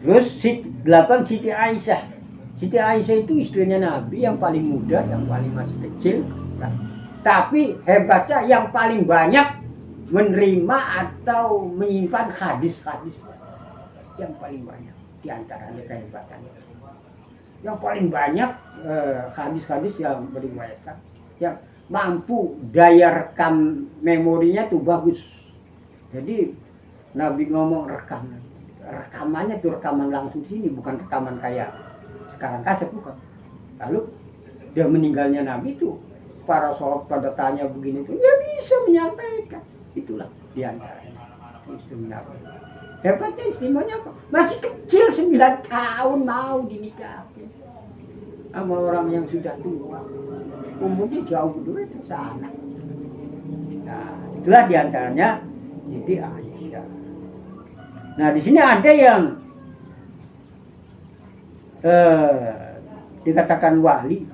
Terus 8 Siti Aisyah. Siti Aisyah itu istrinya Nabi yang paling muda, yang paling masih kecil. Tapi hebatnya yang paling banyak menerima atau menyimpan hadis-hadis yang paling banyak di antaranya kehebatannya. Yang paling banyak hadis-hadis yang meriwayatkan, yang mampu daya rekam memorinya tuh bagus. Jadi Nabi ngomong rekamannya tuh rekaman langsung sini, bukan rekaman kayak sekarang kaset, bukan. Lalu dia meninggalnya Nabi tuh para sahabat pada tanya begini tuh, dia bisa menyampaikan. Itulah diantaranya istimewa. Hebatnya istimewanya apa? Masih kecil 9 tahun mau dinikahin sama orang yang sudah tua, umurnya jauh dulu ke sana. Nah, itulah diantaranya Siti Aisyah. Nah, di sini ada yang dikatakan wali,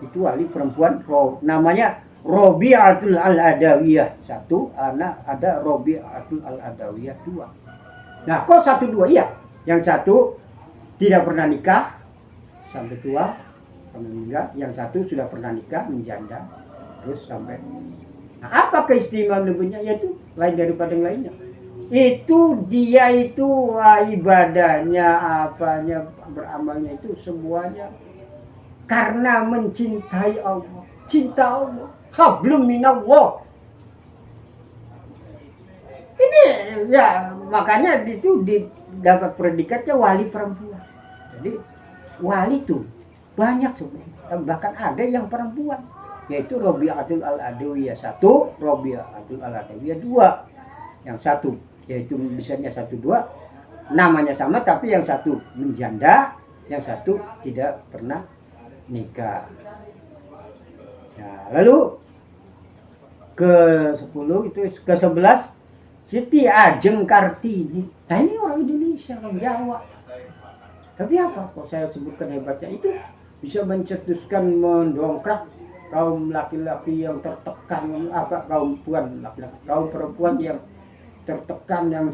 itu wali perempuan, namanya Robi'atul Al-Adawiyah 1, ada Robi'atul Al-Adawiyah 2. Nah, kok 1 2? Iya, yang satu tidak pernah nikah sampai tua, sampai meninggal. Yang satu sudah pernah nikah, menjanda, terus sampai. Nah, apa keistimewaan lebihnya? Yaitu lain daripada yang lainnya. Itu dia itu ibadahnya, apanya, beramalnya itu semuanya karena mencintai Allah, cinta Allah, hablum minallah. Ini ya makanya itu dapat predikatnya wali perempuan. Jadi wali itu banyak sebenarnya, bahkan ada yang perempuan, yaitu Robi'atul Al-Adawiyah 1, Robi'atul Al-Adawiyah 2. Yang satu yaitu misalnya 1 2 namanya sama, tapi yang satu menjanda, yang satu tidak pernah nikah. Nah, lalu ke 10 itu ke 11 Siti Ajeng Kartini. Nah, ini orang Indonesia, orang Jawa. Tapi apa kok saya sebutkan hebatnya? Itu bisa mencetuskan, mendongkrak kaum laki-laki yang tertekan, kaum perempuan yang tertekan, yang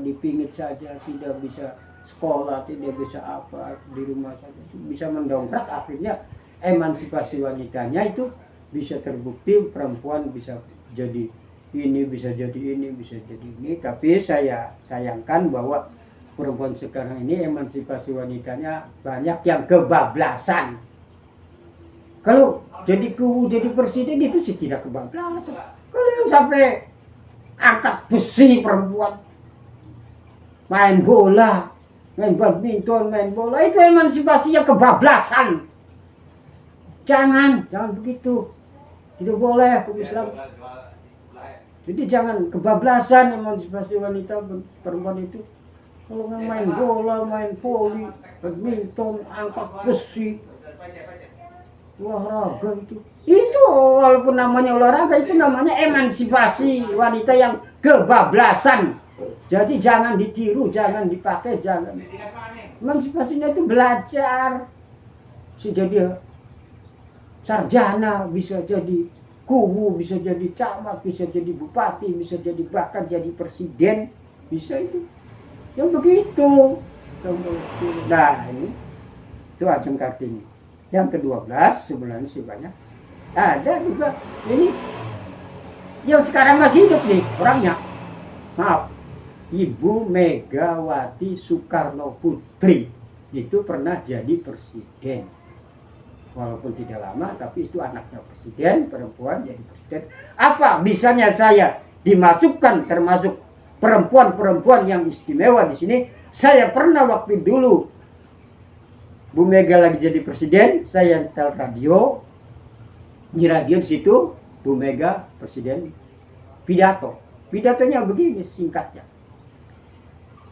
dipingit saja, tidak bisa sekolah, tidak bisa apa, di rumah saja, itu bisa mendongkrak, akhirnya emansipasi wanitanya itu bisa terbukti, perempuan bisa jadi ini, bisa jadi ini, bisa jadi ini. Tapi saya sayangkan bahwa perempuan sekarang ini emansipasi wanitanya banyak yang kebablasan. Kalau jadi presiden itu sih tidak kebablasan. Kalau yang sampai angkat besi perempuan, main bola, main badminton, main bola, itu emansipasinya kebablasan. Jangan begitu. Tidak boleh hukum Islam. Jadi jangan kebablasan emansipasi wanita perempuan itu. Kalau main bola, main voli, badminton, angkat besi, olahraga itu walaupun namanya olahraga, itu namanya emansipasi wanita yang kebablasan. Jadi jangan ditiru, jangan dipakai, jangan. Emansipasinya itu belajar, bisa jadi sarjana, bisa jadi guru, bisa jadi camat, bisa jadi bupati, bisa jadi bahkan jadi presiden, bisa itu. Yang begitu. Nah, ini itu Ajeng Kartini. Yang ke-12 sebenarnya sih banyak. Ada juga ini yang sekarang masih hidup nih orangnya. Maaf, Ibu Megawati Soekarno Putri itu pernah jadi presiden. Walaupun tidak lama, tapi itu anaknya presiden, perempuan jadi presiden. Apa bisanya saya dimasukkan termasuk perempuan-perempuan yang istimewa di sini? Saya pernah waktu dulu Bu Mega lagi jadi presiden, saya nyetel radio. Di radio di situ Bu Mega presiden pidato. Pidatonya begini singkatnya.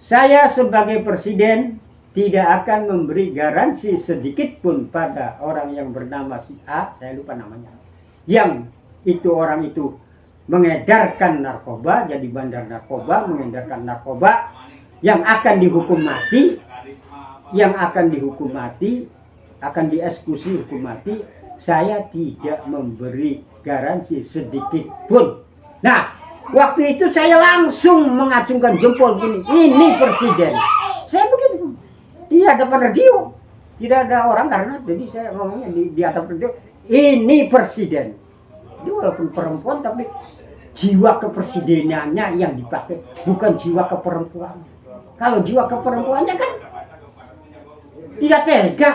Saya sebagai presiden tidak akan memberi garansi sedikit pun pada orang yang bernama si A, saya lupa namanya, yang itu orang itu mengedarkan narkoba, jadi bandar narkoba, mengedarkan narkoba, yang akan dihukum mati, akan dieksekusi hukum mati. Saya tidak memberi garansi sedikit pun. Nah, Waktu itu saya langsung mengacungkan jempol gini, ini presiden. Saya begitu di hadapan radio, tidak ada orang karena jadi saya ngomongnya di hadapan radio, ini presiden. Dia walaupun perempuan tapi jiwa kepresidenannya yang dipakai, bukan jiwa keperempuan. Kalau jiwa keperempuannya kan tidak tega,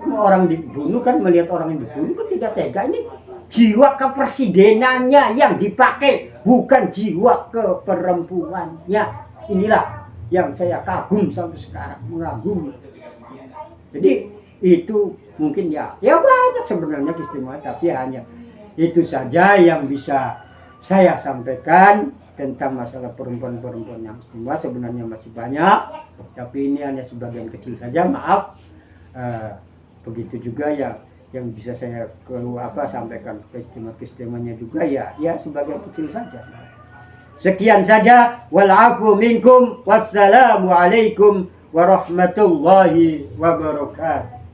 orang dibunuh kan, melihat orang yang dibunuh kan tidak tega. Ini jiwa kepresidenannya yang dipakai, bukan jiwa keperempuannya. Inilah yang saya kagum sampai sekarang, mengagumi. Jadi itu mungkin ya banyak sebenarnya keistimewaan, tapi hanya itu saja yang bisa saya sampaikan tentang masalah perempuan-perempuan yang istimewa. Sebenarnya masih banyak, tapi ini hanya sebagian kecil saja. Maaf. Begitu juga yang bisa saya sampaikan keistimewanya juga ya sebagai kecil saja. Sekian saja, wal-'afwu minkum, wassalamu alaikum warahmatullahi wabarakatuh.